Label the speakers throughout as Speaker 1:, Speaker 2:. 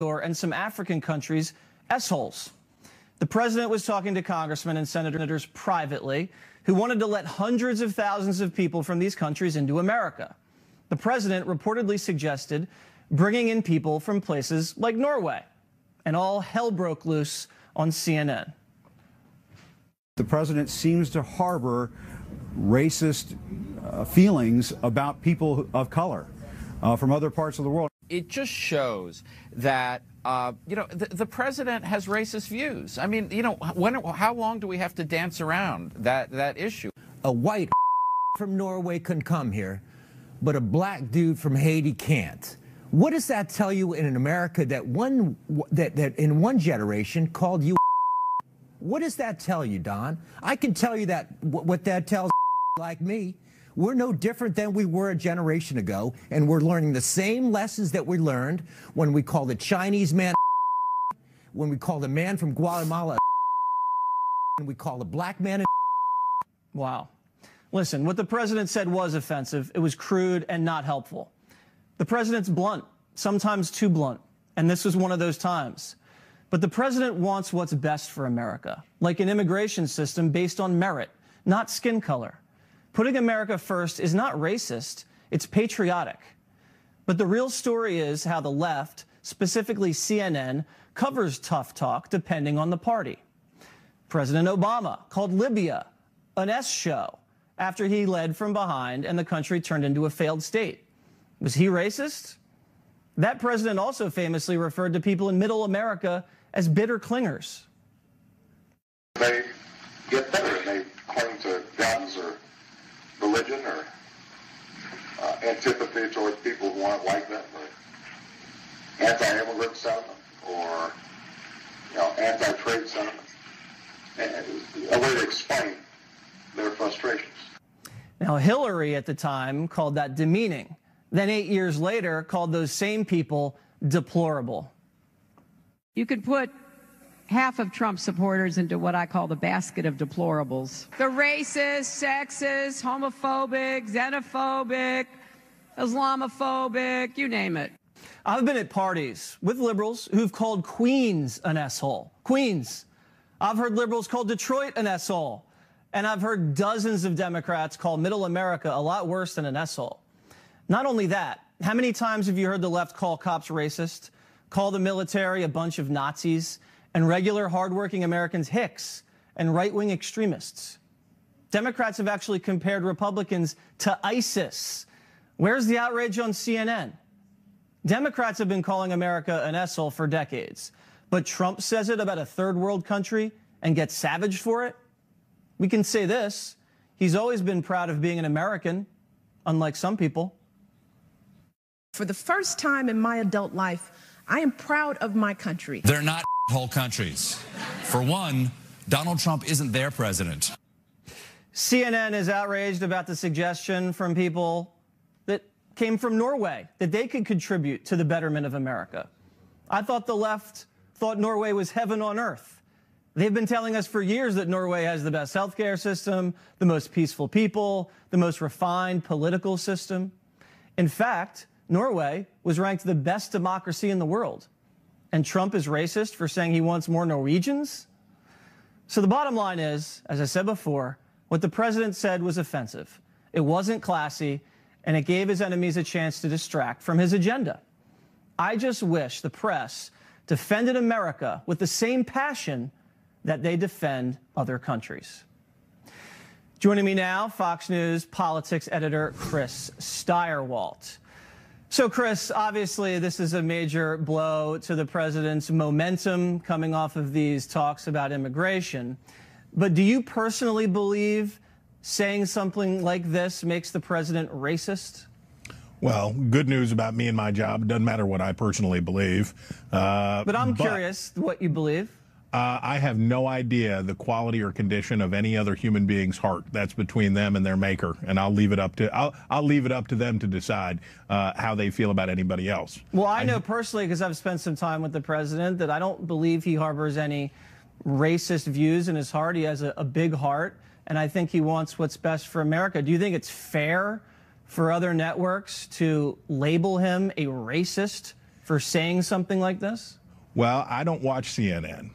Speaker 1: and some African countries S-holes. The president was talking to congressmen and senators privately who wanted to let hundreds of thousands of people from these countries into America. The president reportedly suggested bringing in people from places like Norway, and all hell broke loose on CNN.
Speaker 2: The president seems to harbor racist feelings about people of color from other parts of the world.
Speaker 3: It just shows that, the president has racist views. I mean, how long do we have to dance around that issue?
Speaker 4: A white from Norway can come here, but a black dude from Haiti can't. What does that tell you in America that in one generation called you? What does that tell you, Don? I can tell you that what that tells like me. We're no different than we were a generation ago, and we're learning the same lessons that we learned when we called the Chinese man, when we called a man from Guatemala, and we called a black man.
Speaker 1: Wow. Listen, what the president said was offensive. It was crude and not helpful. The president's blunt, sometimes too blunt, and this was one of those times. But the president wants what's best for America, like an immigration system based on merit, not skin color. Putting America first is not racist, it's patriotic. But the real story is how the left, specifically CNN, covers tough talk depending on the party. President Obama called Libya an S show after he led from behind and the country turned into a failed state. Was he racist? That president also famously referred to people in middle America as bitter clingers.
Speaker 5: They get better and they cling to guns or religion or antipathy towards people who aren't like them, or anti-immigrant sentiment, or anti-trade sentiment, and a way to explain their frustrations.
Speaker 1: Now, Hillary at the time called that demeaning. Then 8 years later called those same people deplorable.
Speaker 6: You could put half of Trump supporters into what I call the basket of deplorables. The racist, sexist, homophobic, xenophobic, Islamophobic, you name it.
Speaker 1: I've been at parties with liberals who've called Queens an S-hole. Queens. I've heard liberals call Detroit an S-hole. And I've heard dozens of Democrats call middle America a lot worse than an S-hole. Not only that, how many times have you heard the left call cops racist, call the military a bunch of Nazis, and regular hardworking Americans hicks and right-wing extremists? Democrats have actually compared Republicans to ISIS. Where's the outrage on CNN? Democrats have been calling America an S-hole for decades, but Trump says it about a third world country and gets savaged for it? We can say this: he's always been proud of being an American, unlike some people.
Speaker 7: For the first time in my adult life, I am proud of my country.
Speaker 8: They're not whole countries. For one, Donald Trump isn't their president.
Speaker 1: CNN is outraged about the suggestion from people that came from Norway that they could contribute to the betterment of America. I thought the left thought Norway was heaven on earth. They've been telling us for years that Norway has the best healthcare system, the most peaceful people, the most refined political system. In fact, Norway was ranked the best democracy in the world. And Trump is racist for saying he wants more Norwegians? So the bottom line is, as I said before, what the president said was offensive. It wasn't classy, and it gave his enemies a chance to distract from his agenda. I just wish the press defended America with the same passion that they defend other countries. Joining me now, Fox News politics editor Chris Stirewalt. So, Chris, obviously this is a major blow to the president's momentum coming off of these talks about immigration. But do you personally believe saying something like this makes the president racist?
Speaker 9: Well, good news about me and my job. It doesn't matter what I personally believe.
Speaker 1: But I'm curious what you believe.
Speaker 9: I have no idea the quality or condition of any other human being's heart. That's between them and their maker, and I'll leave it up to them to decide how they feel about anybody else.
Speaker 1: Well, I know personally, because I've spent some time with the president, that I don't believe he harbors any racist views in his heart. He has a big heart, and I think he wants what's best for America. Do you think it's fair for other networks to label him a racist for saying something like this?
Speaker 9: Well, I don't watch CNN.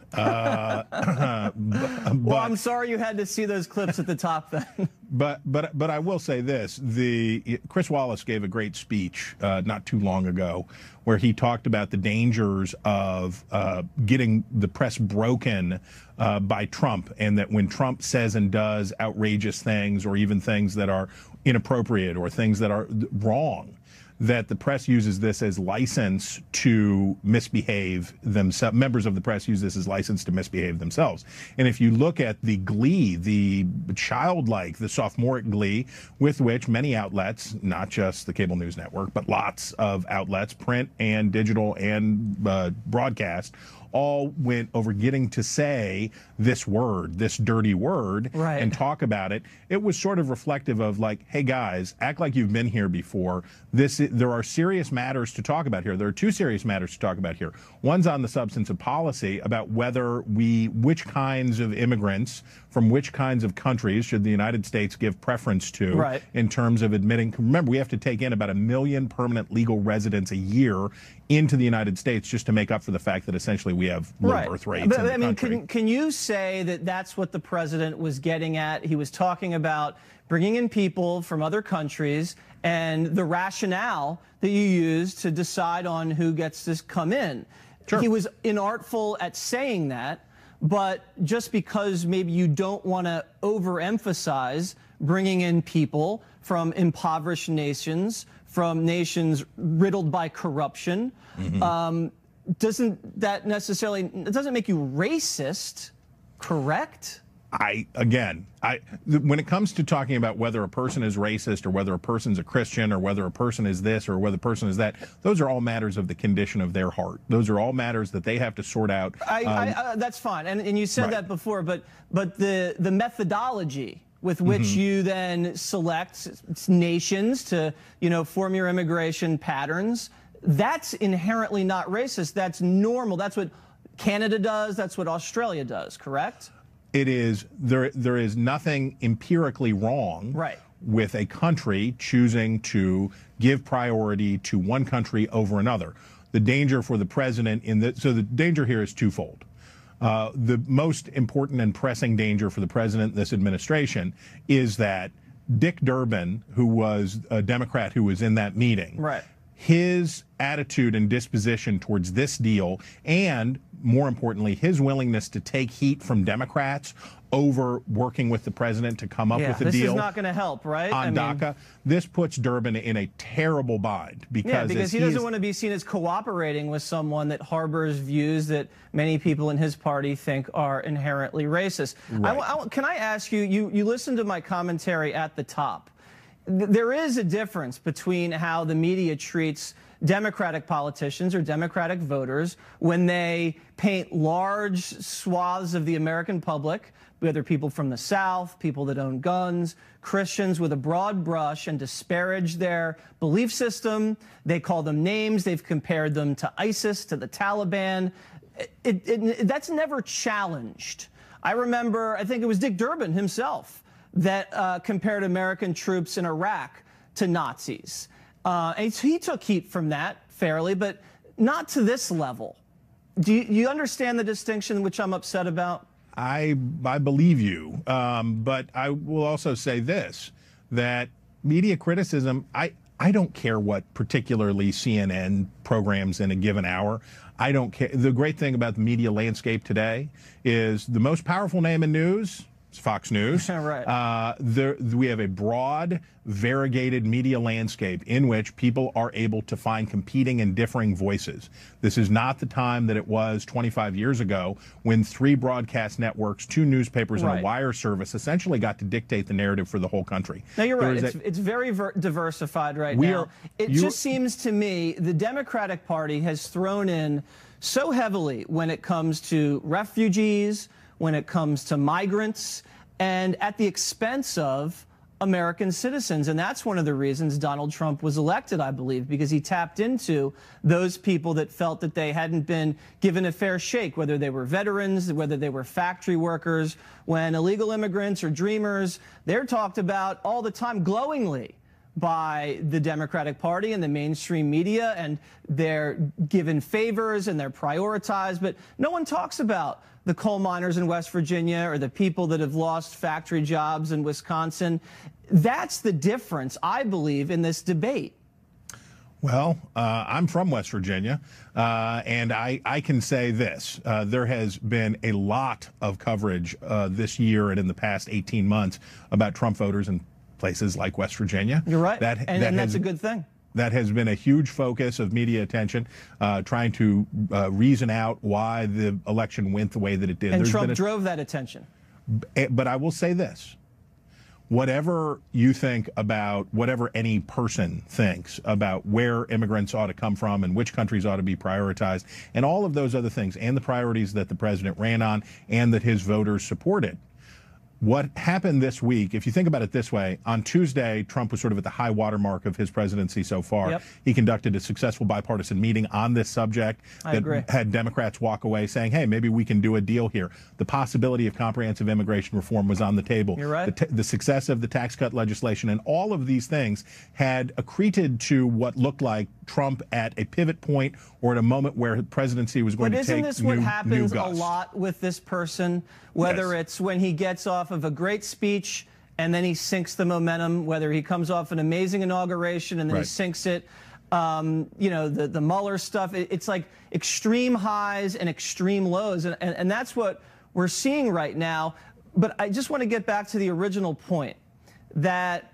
Speaker 1: Well, I'm sorry you had to see those clips at the top then.
Speaker 9: But I will say this: Chris Wallace gave a great speech not too long ago, where he talked about the dangers of getting the press broken by Trump, and that when Trump says and does outrageous things, or even things that are inappropriate or things that are wrong, that the press uses this as license to misbehave themselves. Members of the press use this as license to misbehave themselves. And if you look at the glee, the childlike, the sophomoric glee with which many outlets, not just the cable news network, but lots of outlets, print and digital and broadcast, all went over getting to say this word, this dirty word,
Speaker 1: right,
Speaker 9: and talk about it. It was sort of reflective of like, hey guys, act like you've been here before. There are serious matters to talk about here. There are two serious matters to talk about here. One's on the substance of policy about whether which kinds of immigrants from which kinds of countries should the United States give preference to,
Speaker 1: right,
Speaker 9: in terms of admitting. Remember, we have to take in about 1 million permanent legal residents a year into the United States just to make up for the fact that essentially we have low birth rates in the country.
Speaker 1: Can you say that that's what the president was getting at? He was talking about bringing in people from other countries and the rationale that you use to decide on who gets to come in. Sure. He was inartful at saying that, but just because maybe you don't want to overemphasize bringing in people from impoverished nations, from nations riddled by corruption, doesn't that necessarily, it doesn't make you racist, correct?
Speaker 9: When it comes to talking about whether a person is racist or whether a person's a Christian or whether a person is this or whether a person is that, those are all matters of the condition of their heart. Those are all matters that they have to sort out.
Speaker 1: That's fine, and you said that before, but the methodology with which you then select nations to, form your immigration patterns, that's inherently not racist. That's normal. That's what Canada does. That's what Australia does, correct?
Speaker 9: It is. There is nothing empirically wrong with a country choosing to give priority to one country over another. The danger for the president so the danger here is twofold. The most important and pressing danger for the president and this administration is that Dick Durbin, who was a Democrat who was in that meeting, his attitude and disposition towards this deal, and more importantly, his willingness to take heat from Democrats over working with the president to come up with a deal.
Speaker 1: This is not going to help, right?
Speaker 9: On DACA. This puts Durbin in a terrible bind because
Speaker 1: he doesn't want to be seen as cooperating with someone that harbors views that many people in his party think are inherently racist. Can I ask you, you listened to my commentary at the top. There is a difference between how the media treats Democratic politicians or Democratic voters when they paint large swaths of the American public, whether people from the South, people that own guns, Christians, with a broad brush and disparage their belief system. They call them names. They've compared them to ISIS, to the Taliban. That's never challenged. I remember, I think it was Dick Durbin himself that compared American troops in Iraq to Nazis. And he took heat from that fairly, but not to this level. Do you understand the distinction which I'm upset about?
Speaker 9: I believe you, but I will also say this, that media criticism, I don't care what particularly CNN programs in a given hour. I don't care. The great thing about the media landscape today is the most powerful name in news, it's Fox News. We have a broad, variegated media landscape in which people are able to find competing and differing voices. This is not the time that it was 25 years ago when 3 broadcast networks, 2 newspapers, and a wire service essentially got to dictate the narrative for the whole country.
Speaker 1: No, you're right. It's very diversified now. It just seems to me the Democratic Party has thrown in so heavily when it comes to refugees, when it comes to migrants, and at the expense of American citizens. And that's one of the reasons Donald Trump was elected, I believe, because he tapped into those people that felt that they hadn't been given a fair shake, whether they were veterans, whether they were factory workers. When illegal immigrants or dreamers, they're talked about all the time glowingly by the Democratic Party and the mainstream media, and they're given favors and they're prioritized, but no one talks about the coal miners in West Virginia or the people that have lost factory jobs in Wisconsin. That's the difference, I believe, in this debate.
Speaker 9: Well, I'm from West Virginia, and I can say this. There has been a lot of coverage this year and in the past 18 months about Trump voters in places like West Virginia.
Speaker 1: You're right, and that's a good thing.
Speaker 9: That has been a huge focus of media attention, trying to reason out why the election went the way that it did.
Speaker 1: And Trump drove that attention.
Speaker 9: But I will say this. Whatever you think about, whatever any person thinks about where immigrants ought to come from and which countries ought to be prioritized, and all of those other things, and the priorities that the president ran on and that his voters supported, what happened this week, if you think about it this way, on Tuesday, Trump was sort of at the high water mark of his presidency so far.
Speaker 1: Yep.
Speaker 9: He conducted a successful bipartisan meeting on this subject that had Democrats walk away saying, hey, maybe we can do a deal here. The possibility of comprehensive immigration reform was on the table.
Speaker 1: You're right.
Speaker 9: The success of the tax cut legislation and all of these things had accreted to what looked like Trump at a pivot point or at a moment where the presidency was going to take new gusts.
Speaker 1: But isn't this what happens a lot with this person? Whether it's when he gets off of a great speech and then he sinks the momentum, whether he comes off an amazing inauguration and then he sinks it. You know, the Mueller stuff, it's like extreme highs and extreme lows. And that's what we're seeing right now. But I just want to get back to the original point that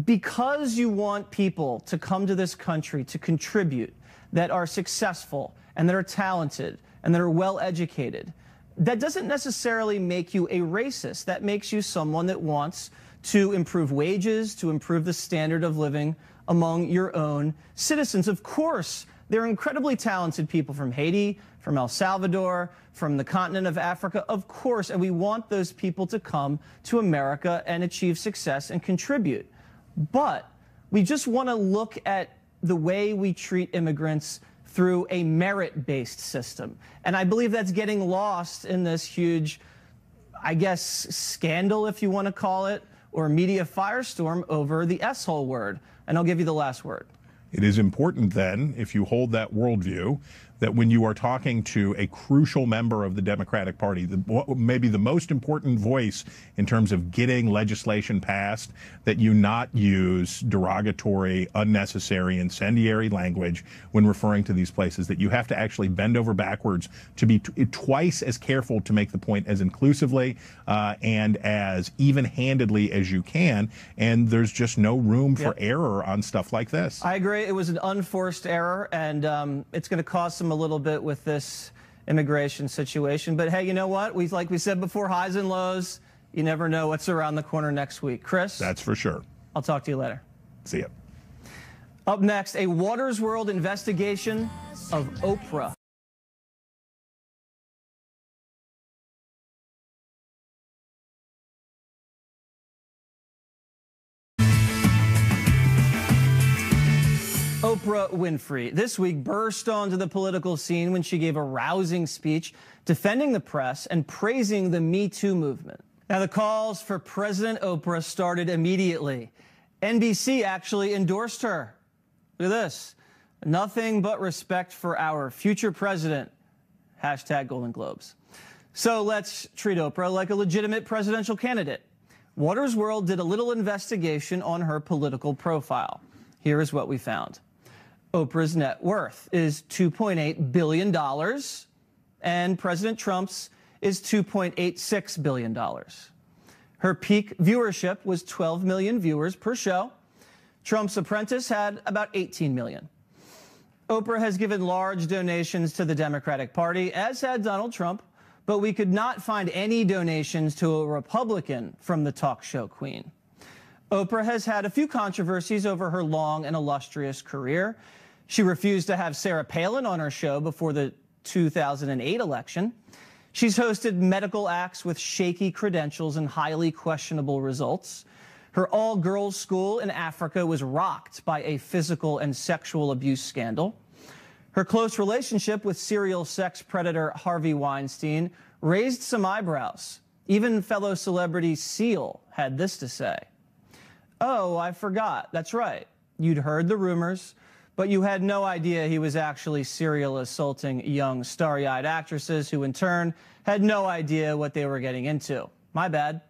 Speaker 1: because you want people to come to this country to contribute, that are successful and that are talented and that are well educated, that doesn't necessarily make you a racist. That makes you someone that wants to improve wages, to improve the standard of living among your own citizens. Of course, there are incredibly talented people from Haiti, from El Salvador, from the continent of Africa, of course, and we want those people to come to America and achieve success and contribute. But we just want to look at the way we treat immigrants through a merit-based system. And I believe that's getting lost in this huge, I guess, scandal, if you want to call it, or media firestorm over the S-hole word. And I'll give you the last word.
Speaker 9: It is important then, if you hold that worldview, that when you are talking to a crucial member of the Democratic Party, maybe the most important voice in terms of getting legislation passed, that you not use derogatory, unnecessary, incendiary language when referring to these places, that you have to actually bend over backwards to be twice as careful to make the point as inclusively and as even-handedly as you can. And there's just no room for error on stuff like this.
Speaker 1: I agree. It was an unforced error, and it's going to cost them a little bit with this immigration situation. But hey, you know what? Like we said before, highs and lows. You never know what's around the corner next week. Chris?
Speaker 9: That's for sure.
Speaker 1: I'll talk to you later.
Speaker 9: See ya.
Speaker 1: Up next, a Watters World investigation of Oprah. Oprah Winfrey this week burst onto the political scene when she gave a rousing speech defending the press and praising the Me Too movement. Now, the calls for President Oprah started immediately. NBC actually endorsed her. Look at this. Nothing but respect for our future president. Hashtag Golden Globes. So let's treat Oprah like a legitimate presidential candidate. Watters World did a little investigation on her political profile. Here is what we found. Oprah's net worth is $2.8 billion, and President Trump's is $2.86 billion. Her peak viewership was 12 million viewers per show. Trump's Apprentice had about 18 million. Oprah has given large donations to the Democratic Party, as had Donald Trump, but we could not find any donations to a Republican from the talk show queen. Oprah has had a few controversies over her long and illustrious career. She refused to have Sarah Palin on her show before the 2008 election. She's hosted medical acts with shaky credentials and highly questionable results. Her all-girls school in Africa was rocked by a physical and sexual abuse scandal. Her close relationship with serial sex predator Harvey Weinstein raised some eyebrows. Even fellow celebrity Seal had this to say. Oh, I forgot. That's right. You'd heard the rumors, but you had no idea he was actually serial assaulting young starry-eyed actresses who in turn had no idea what they were getting into. My bad.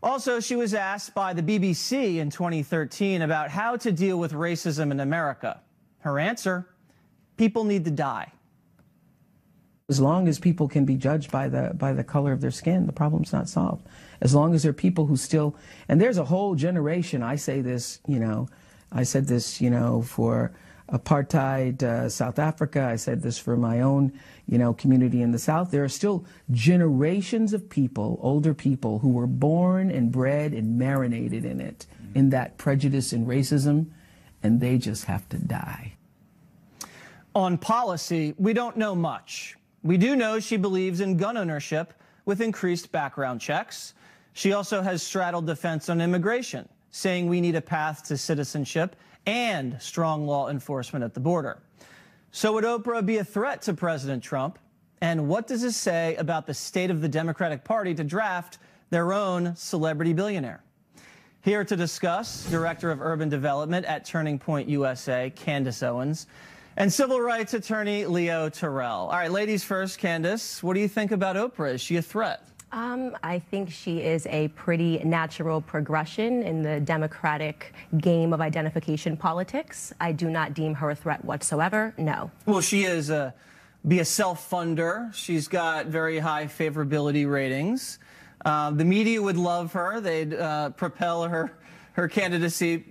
Speaker 1: Also, she was asked by the BBC in 2013 about how to deal with racism in America. Her answer, people need to die.
Speaker 10: As long as people can be judged by the color of their skin, the problem's not solved. As long as there are people who still, and there's a whole generation, I say this, I said this, for apartheid South Africa, I said this for my own, community in the South. There are still generations of people, older people, who were born and bred and marinated in it, in that prejudice and racism, and they just have to die.
Speaker 1: On policy, we don't know much. We do know she believes in gun ownership with increased background checks. She also has straddled the fence on immigration, saying we need a path to citizenship and strong law enforcement at the border. So would Oprah be a threat to President Trump? And what does this say about the state of the Democratic Party to draft their own celebrity billionaire? Here to discuss, Director of Urban Development at Turning Point USA, Candace Owens, and civil rights attorney Leo Terrell. All right, ladies first, Candace, what do you think about Oprah? Is she a threat?
Speaker 11: I think she is a pretty natural progression in the Democratic game of identification politics. I do not deem her a threat whatsoever, no.
Speaker 1: Well, she is be a self-funder. She's got very high favorability ratings. The media would love her. They'd propel her candidacy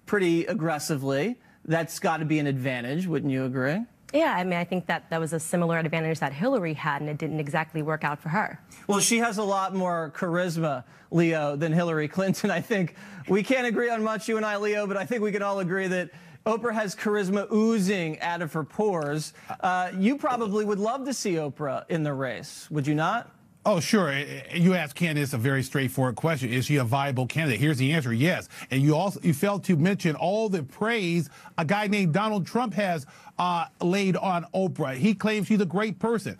Speaker 1: pretty aggressively. That's got to be an advantage, wouldn't you agree?
Speaker 11: Yeah, I mean, I think that was a similar advantage that Hillary had, and it didn't exactly work out for her.
Speaker 1: Well, she has a lot more charisma, Leo, than Hillary Clinton. I think we can't agree on much, you and I, Leo, but I think we can all agree that Oprah has charisma oozing out of her pores. You probably would love to see Oprah in the race, would you not?
Speaker 12: Oh, sure. You asked Candace a very straightforward question. Is she a viable candidate? Here's the answer, yes. And you failed to mention all the praise a guy named Donald Trump has laid on Oprah. He claims she's a great person.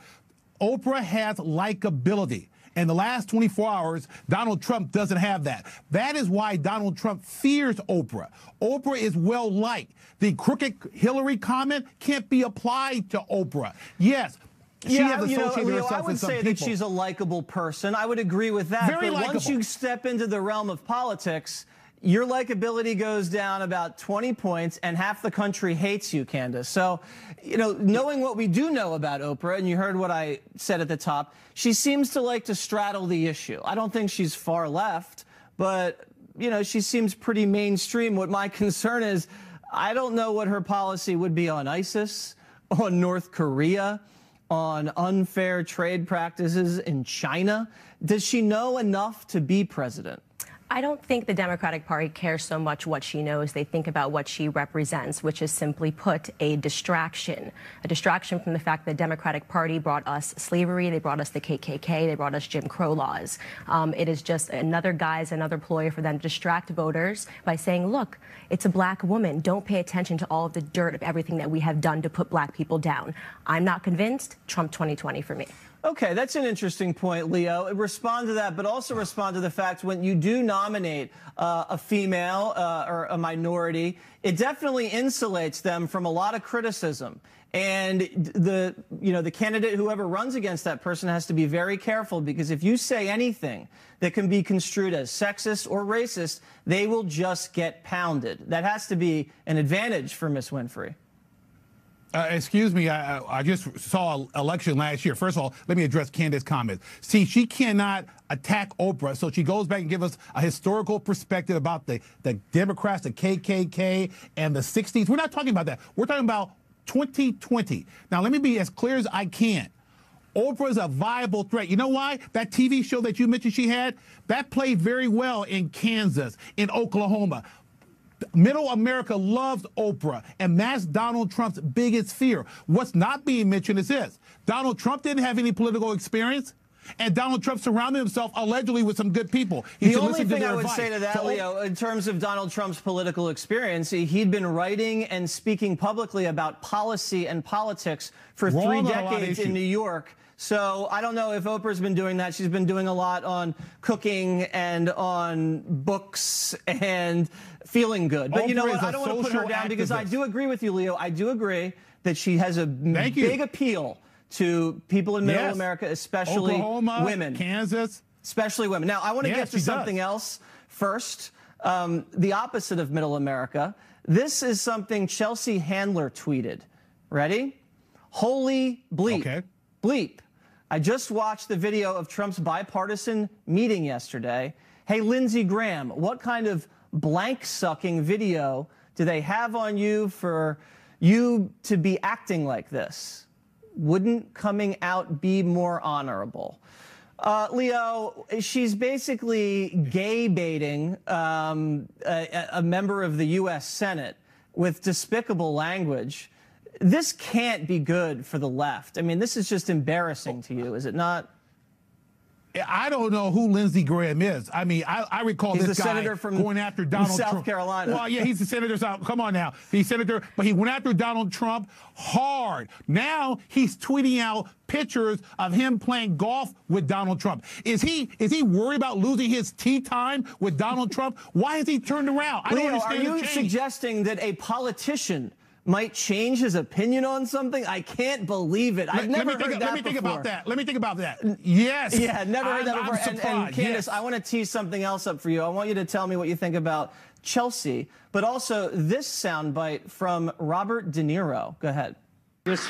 Speaker 12: Oprah has likability. In the last 24 hours, Donald Trump doesn't have that. That is why Donald Trump fears Oprah. Oprah is well-liked. The crooked Hillary comment can't be applied to Oprah. Yes. She has associated
Speaker 1: Leo,
Speaker 12: herself
Speaker 1: I would
Speaker 12: with some
Speaker 1: say
Speaker 12: people.
Speaker 1: that she's a likable person. I would agree with that.
Speaker 12: Very
Speaker 1: but
Speaker 12: likable.
Speaker 1: Once you step into the realm of politics, your likability goes down about 20 points, and half the country hates you, Candace. So, knowing what we do know about Oprah, and you heard what I said at the top, she seems to like to straddle the issue. I don't think she's far left, but, she seems pretty mainstream. What my concern is, I don't know what her policy would be on ISIS, on North Korea, on unfair trade practices in China. Does she know enough to be president?
Speaker 11: I don't think the Democratic Party cares so much what she knows. They think about what she represents, which is simply put a distraction from the fact that the Democratic Party brought us slavery, they brought us the KKK, they brought us Jim Crow laws. It is just another guise, another ploy for them to distract voters by saying, look, it's a black woman. Don't pay attention to all of the dirt of everything that we have done to put black people down. I'm not convinced. Trump 2020 for me.
Speaker 1: Okay, that's an interesting point, Leo. Respond to that, but also respond to the fact when you do nominate a female or a minority, it definitely insulates them from a lot of criticism. And the candidate, whoever runs against that person, has to be very careful, because if you say anything that can be construed as sexist or racist, they will just get pounded. That has to be an advantage for Miss Winfrey.
Speaker 12: Excuse me, I just saw an election last year. First of all, let me address Candace's comments. See, she cannot attack Oprah, so she goes back and gives us a historical perspective about the Democrats, the KKK, and the 60s. We're not talking about that. We're talking about 2020. Now, let me be as clear as I can. Oprah is a viable threat. You know why? That TV show that you mentioned she had, that played very well in Kansas, in Oklahoma. Middle America loves Oprah, and that's Donald Trump's biggest fear. What's not being mentioned is this. Donald Trump didn't have any political experience. and Donald Trump surrounded himself allegedly with some good people.
Speaker 1: The only thing I would say to that, Leo, in terms of Donald Trump's political experience, he'd been writing and speaking publicly about policy and politics for 3 decades in New York. So I don't know if Oprah's been doing that. She's been doing a lot on cooking and on books and feeling good. But you know what? I don't want to put her down because I do agree with you, Leo. I do agree that she has a big appeal to people in Middle America, especially
Speaker 12: Oklahoma,
Speaker 1: women.
Speaker 12: Kansas.
Speaker 1: Especially women. Now, I want to get to something else first. The opposite of Middle America. This is something Chelsea Handler tweeted. Ready? Holy bleep.
Speaker 12: Okay.
Speaker 1: Bleep. I just watched the video of Trump's bipartisan meeting yesterday. Hey, Lindsey Graham, what kind of blank-sucking video do they have on you for you to be acting like this? Wouldn't coming out be more honorable? Leo, she's basically gay baiting a member of the U.S. Senate with despicable language. This can't be good for the left. I mean, this is just embarrassing to you, is it not?
Speaker 12: I don't know who Lindsey Graham is. I mean, I recall
Speaker 1: he's
Speaker 12: this guy
Speaker 1: senator from
Speaker 12: going after Donald
Speaker 1: South
Speaker 12: Trump.
Speaker 1: Carolina.
Speaker 12: Well, yeah, he's the senator. Come on now. He's senator, but he went after Donald Trump hard. Now he's tweeting out pictures of him playing golf with Donald Trump. Is he worried about losing his tea time with Donald Trump? Why has he turned around? I don't understand.
Speaker 1: Are you suggesting that a politician might change his opinion on something? I can't believe it. I've never heard that before. Let me think
Speaker 12: about that. Yes.
Speaker 1: Yeah, never heard that before. And Candace,
Speaker 12: yes.
Speaker 1: I want to tease something else up for you. I want you to tell me what you think about Chelsea, but also this soundbite from Robert De Niro. Go ahead.
Speaker 13: This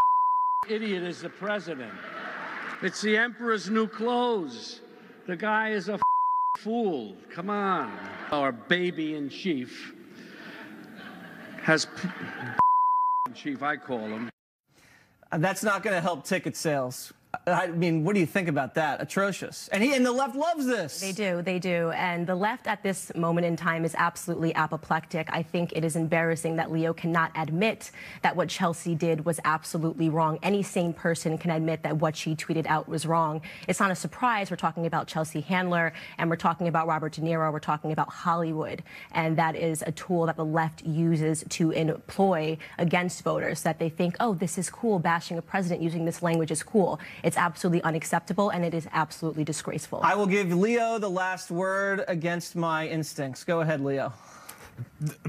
Speaker 13: idiot is the president. It's the emperor's new clothes. The guy is a fool. Come on. Our baby in chief has... chief, I call him.
Speaker 1: That's not going to help ticket sales. I mean, what do you think about that? Atrocious. And the left loves this.
Speaker 11: They do. And the left at this moment in time is absolutely apoplectic. I think it is embarrassing that Leo cannot admit that what Chelsea did was absolutely wrong. Any sane person can admit that what she tweeted out was wrong. It's not a surprise. We're talking about Chelsea Handler, and we're talking about Robert De Niro. We're talking about Hollywood. And that is a tool that the left uses to employ against voters, that they think, oh, this is cool. Bashing a president using this language is cool. It's absolutely unacceptable, and it is absolutely disgraceful.
Speaker 1: I will give Leo the last word against my instincts. Go ahead, Leo.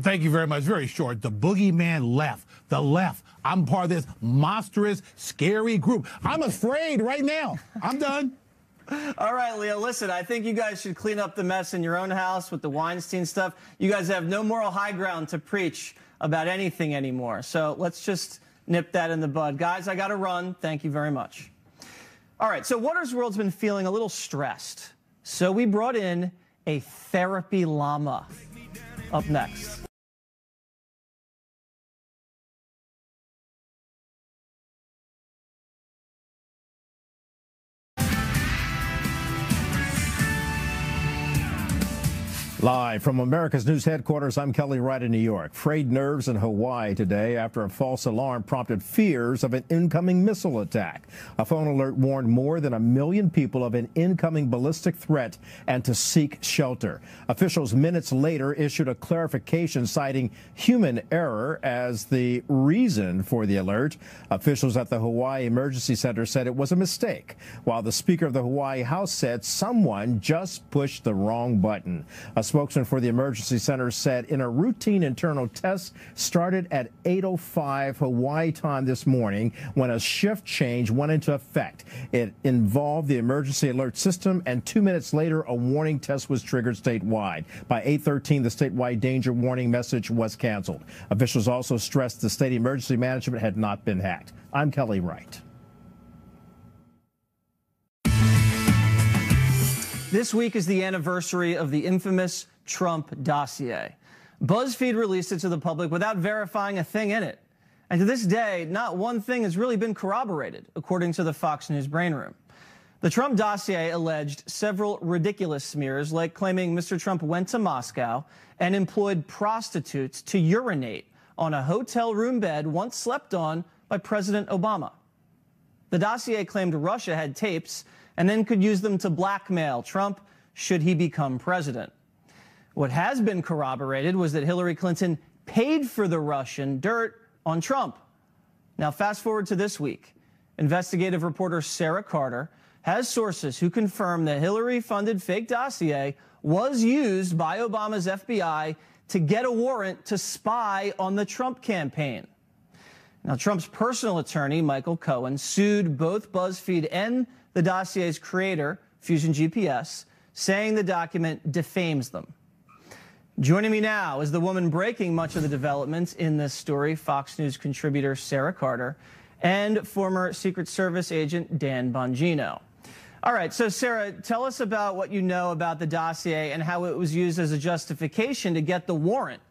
Speaker 12: Thank you very much. Very short. The boogeyman left. The left. I'm part of this monstrous, scary group. I'm afraid right now. I'm done.
Speaker 1: All right, Leo, listen, I think you guys should clean up the mess in your own house with the Weinstein stuff. You guys have no moral high ground to preach about anything anymore. So let's just nip that in the bud. Guys, I got to run. Thank you very much. All right, so Watters World's been feeling a little stressed, so we brought in a therapy llama. Up next.
Speaker 14: Live from America's News headquarters, I'm Kelly Wright in New York. Frayed nerves in Hawaii today after a false alarm prompted fears of an incoming missile attack. A phone alert warned more than 1 million people of an incoming ballistic threat and to seek shelter. Officials minutes later issued a clarification citing human error as the reason for the alert. Officials at the Hawaii Emergency Center said it was a mistake, while the Speaker of the Hawaii House said someone just pushed the wrong button. A spokesman for the emergency center said in a routine internal test started at 8:05 Hawaii time this morning when a shift change went into effect. It involved the emergency alert system, and 2 minutes later a warning test was triggered statewide. By 8:13 the statewide danger warning message was canceled. Officials also stressed the state emergency management had not been hacked. I'm Kelly Wright.
Speaker 1: This week is the anniversary of the infamous Trump dossier. BuzzFeed released it to the public without verifying a thing in it. And to this day, not one thing has really been corroborated, according to the Fox News Brain Room. The Trump dossier alleged several ridiculous smears, like claiming Mr. Trump went to Moscow and employed prostitutes to urinate on a hotel room bed once slept on by President Obama. The dossier claimed Russia had tapes and then could use them to blackmail Trump should he become president. What has been corroborated was that Hillary Clinton paid for the Russian dirt on Trump. Now, fast forward to this week. Investigative reporter Sarah Carter has sources who confirm that Hillary-funded fake dossier was used by Obama's FBI to get a warrant to spy on the Trump campaign. Now, Trump's personal attorney, Michael Cohen, sued both BuzzFeed and the dossier's creator, Fusion GPS, saying the document defames them. Joining me now is the woman breaking much of the developments in this story, Fox News contributor Sarah Carter, and former Secret Service agent Dan Bongino. All right, so Sarah, tell us about what you know about the dossier and how it was used as a justification to get the warrant.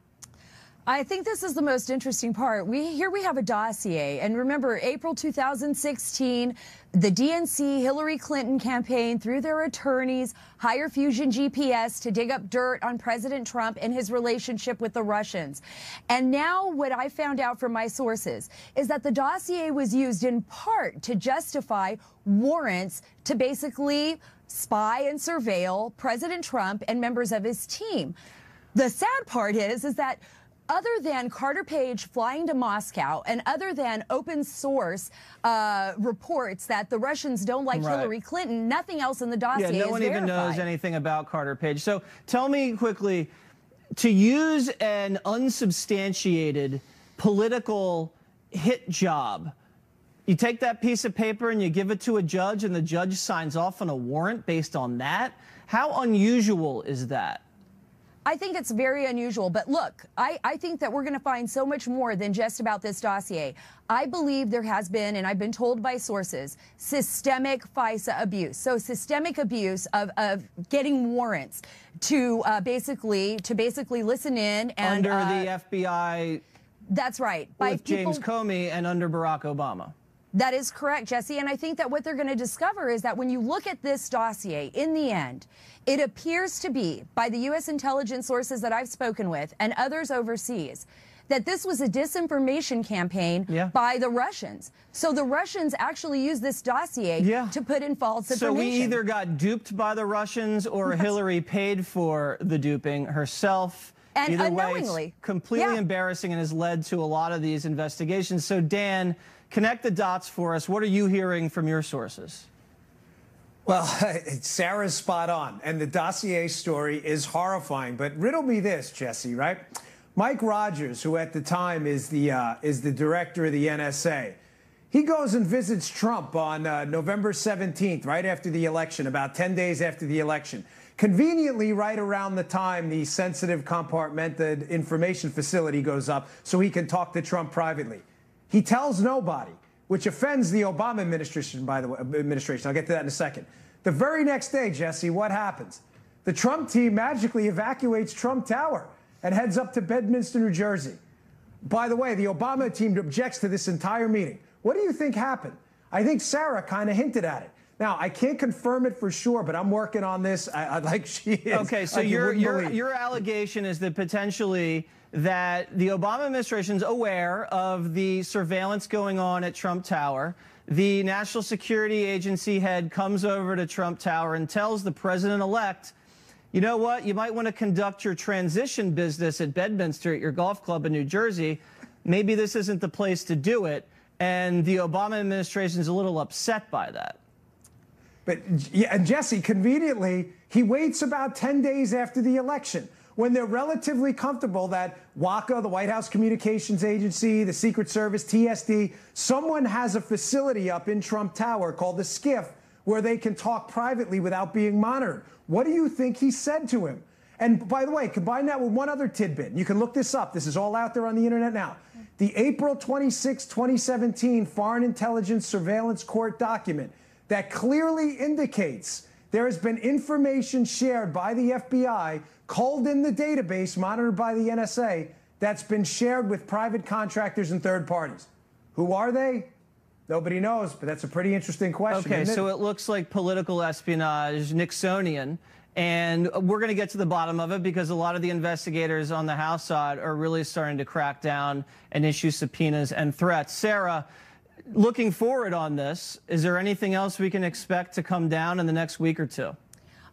Speaker 15: I think this is the most interesting part. Here we have a dossier, and remember, April 2016, the DNC Hillary Clinton campaign, through their attorneys, hire Fusion GPS to dig up dirt on President Trump and his relationship with the Russians. And now what I found out from my sources is that the dossier was used in part to justify warrants to basically spy and surveil President Trump and members of his team. The sad part is that other than Carter Page flying to Moscow and other than open source reports that the Russians don't like Hillary Clinton, nothing else in the dossier is verified.
Speaker 1: Yeah, no one even knows anything about Carter Page. So tell me quickly, to use an unsubstantiated political hit job, you take that piece of paper and you give it to a judge and the judge signs off on a warrant based on that? How unusual is that?
Speaker 15: I think it's very unusual, but look, I think that we're going to find so much more than just about this dossier. I believe there has been, and I've been told by sources, systemic FISA abuse. So systemic abuse of getting warrants to basically listen in and
Speaker 1: under the FBI.
Speaker 15: That's right.
Speaker 1: With James Comey and under Barack Obama.
Speaker 15: That is correct, Jesse. And I think that what they're going to discover is that when you look at this dossier, in the end, it appears to be, by the U.S. intelligence sources that I've spoken with and others overseas, that this was a disinformation campaign by the Russians. So the Russians actually used this dossier to put in false information.
Speaker 1: So we either got duped by the Russians or Hillary paid for the duping herself.
Speaker 15: And
Speaker 1: either
Speaker 15: unknowingly.
Speaker 1: way, it's completely embarrassing and has led to a lot of these investigations. So Dan, connect the dots for us. What are you hearing from your sources?
Speaker 16: Well, Sarah's spot on, and the dossier story is horrifying. But riddle me this, Jesse, right? Mike Rogers, who at the time is the director of the NSA, he goes and visits Trump on November 17th, right after the election, about 10 days after the election. Conveniently, right around the time the sensitive compartmented information facility goes up so he can talk to Trump privately. He tells nobody, which offends the Obama administration, by the way, I'll get to that in a second. The very next day, Jesse, what happens? The Trump team magically evacuates Trump Tower and heads up to Bedminster, New Jersey. By the way, the Obama team objects to this entire meeting. What do you think happened? I think Sarah kind of hinted at it. Now, I can't confirm it for sure, but I'm working on this like she is.
Speaker 1: Okay, so your allegation is that potentially that the Obama administration's aware of the surveillance going on at Trump Tower. The National Security Agency head comes over to Trump Tower and tells the president-elect, you know what, you might want to conduct your transition business at Bedminster at your golf club in New Jersey. Maybe this isn't the place to do it. And the Obama administration is a little upset by that.
Speaker 16: But, yeah, and Jesse, conveniently, he waits about 10 days after the election when they're relatively comfortable that WACA, the White House Communications Agency, the Secret Service, TSD, someone has a facility up in Trump Tower called the SCIF where they can talk privately without being monitored. What do you think he said to him? And by the way, combine that with one other tidbit. You can look this up. This is all out there on the internet now. The April 26, 2017 Foreign Intelligence Surveillance Court document that clearly indicates there has been information shared by the FBI, culled in the database, monitored by the NSA, that's been shared with private contractors and third parties. Who are they? Nobody knows, but that's a pretty interesting question.
Speaker 1: Okay, so it looks like political espionage, Nixonian, and we're going to get to the bottom of it because a lot of the investigators on the House side are really starting to crack down and issue subpoenas and threats. Sarah, looking forward on this, is there anything else we can expect to come down in the next week or two?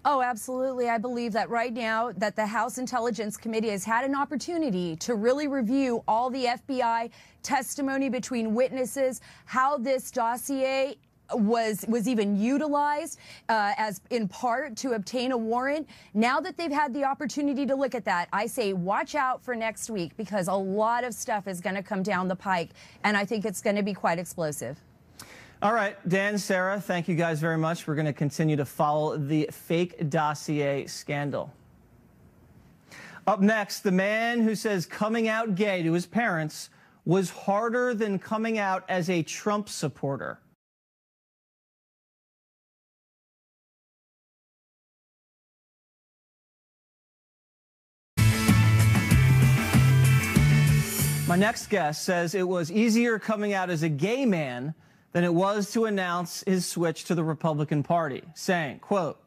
Speaker 15: Oh, absolutely. I believe that right now that the House Intelligence Committee has had an opportunity to really review all the FBI testimony between witnesses, how this dossier was even utilized as in part to obtain a warrant. Now that they've had the opportunity to look at that, I say watch out for next week, because a lot of stuff is going to come down the pike, and I think it's going to be quite explosive.
Speaker 1: All right, Dan, Sarah, thank you guys very much. We're going to continue to follow the fake dossier scandal. Up next, the man who says coming out gay to his parents was harder than coming out as a Trump supporter. My next guest says it was easier coming out as a gay man than it was to announce his switch to the Republican Party, saying, quote,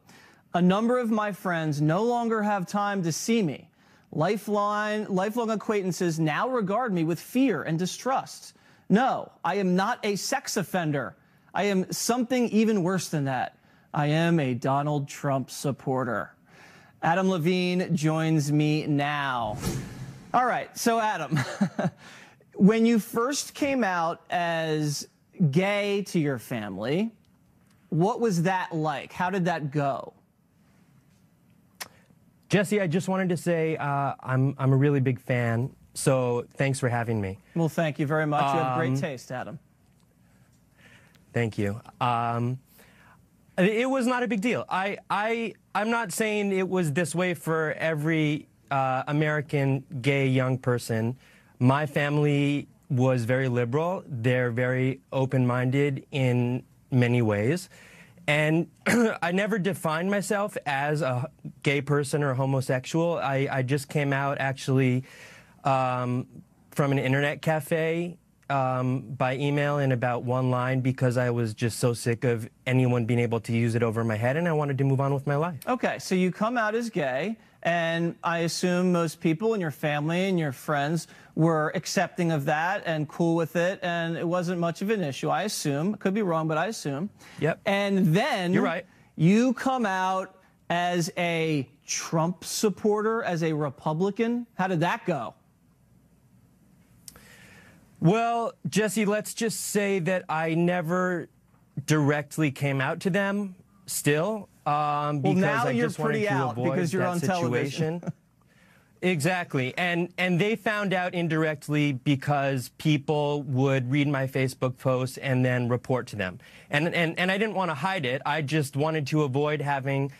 Speaker 1: "A number of my friends no longer have time to see me. Lifelong acquaintances now regard me with fear and distrust. No, I am not a sex offender. I am something even worse than that. I am a Donald Trump supporter." Adam Levine joins me now. All right, so Adam, when you first came out as gay to your family, what was that like? How did that go?
Speaker 17: Jesse, I just wanted to say I'm a really big fan, so thanks for having me.
Speaker 1: Well, thank you very much. You have great taste, Adam.
Speaker 17: Thank you. It was not a big deal. I'm not saying it was this way for every American gay young person. My family was very liberal. They're very open-minded in many ways. And I never defined myself as a gay person or homosexual. I just came out actually from an internet cafe by email in about one line, because I was just so sick of anyone being able to use it over my head, and I wanted to move on with my life.
Speaker 1: Okay, so you come out as gay, and I assume most people in your family and your friends were accepting of that and cool with it, and it wasn't much of an issue, I assume. Could be wrong, but I assume.
Speaker 17: Yep.
Speaker 1: And then
Speaker 17: you're right.
Speaker 1: You come out as a Trump supporter, as a Republican. How did that go?
Speaker 17: Well, Jesse, let's just say that I never directly came out to them still, because
Speaker 1: now
Speaker 17: I
Speaker 1: you're
Speaker 17: just wanted
Speaker 1: pretty
Speaker 17: to
Speaker 1: out
Speaker 17: avoid
Speaker 1: because you're
Speaker 17: that
Speaker 1: on
Speaker 17: situation.
Speaker 1: television.
Speaker 17: Exactly. And they found out indirectly because people would read my Facebook posts and then report to them. And I didn't want to hide it. I just wanted to avoid having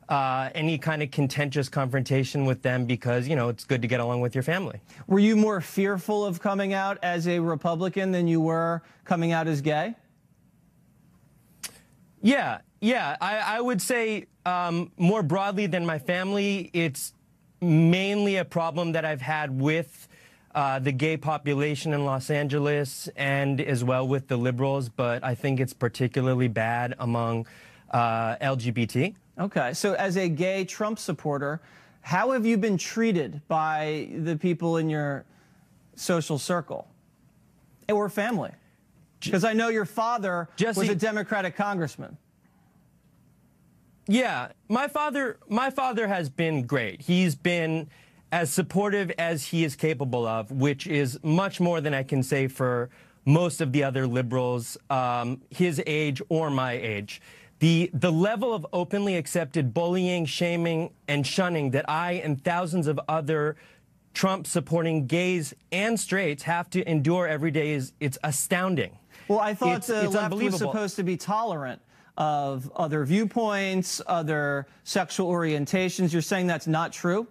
Speaker 17: any kind of contentious confrontation with them, because, you know, it's good to get along with your family.
Speaker 1: Were you more fearful of coming out as a Republican than you were coming out as gay?
Speaker 17: Yeah. I would say more broadly than my family, it's mainly a problem that I've had with the gay population in Los Angeles, and as well with the liberals, but I think it's particularly bad among LGBT.
Speaker 1: Okay, so as a gay Trump supporter, how have you been treated by the people in your social circle or family? Because I know your father was a Democratic congressman.
Speaker 17: Yeah, my father has been great. He's been as supportive as he is capable of, which is much more than I can say for most of the other liberals his age or my age. The level of openly accepted bullying, shaming, and shunning that I and thousands of other Trump-supporting gays and straights have to endure every day it's astounding.
Speaker 1: Well, I thought the
Speaker 17: it's
Speaker 1: left was supposed to be tolerant of other viewpoints, other sexual orientations. You're saying that's not true?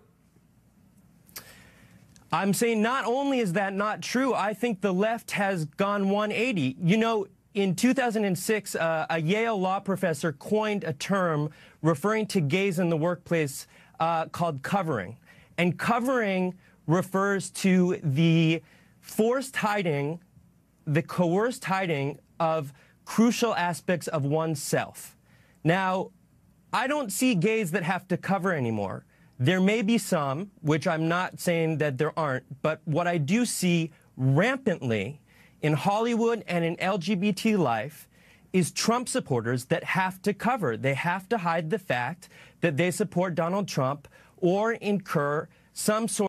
Speaker 17: I'm saying not only is that not true, I think the left has gone 180. You know, in 2006, a Yale law professor coined a term referring to gays in the workplace called covering. And covering refers to the forced hiding, the coerced hiding of crucial aspects of oneself. Now, I don't see gays that have to cover anymore. There may be some, which I'm not saying that there aren't, but what I do see rampantly in Hollywood and in LGBT life is Trump supporters that have to cover. They have to hide the fact that they support Donald Trump or incur some sort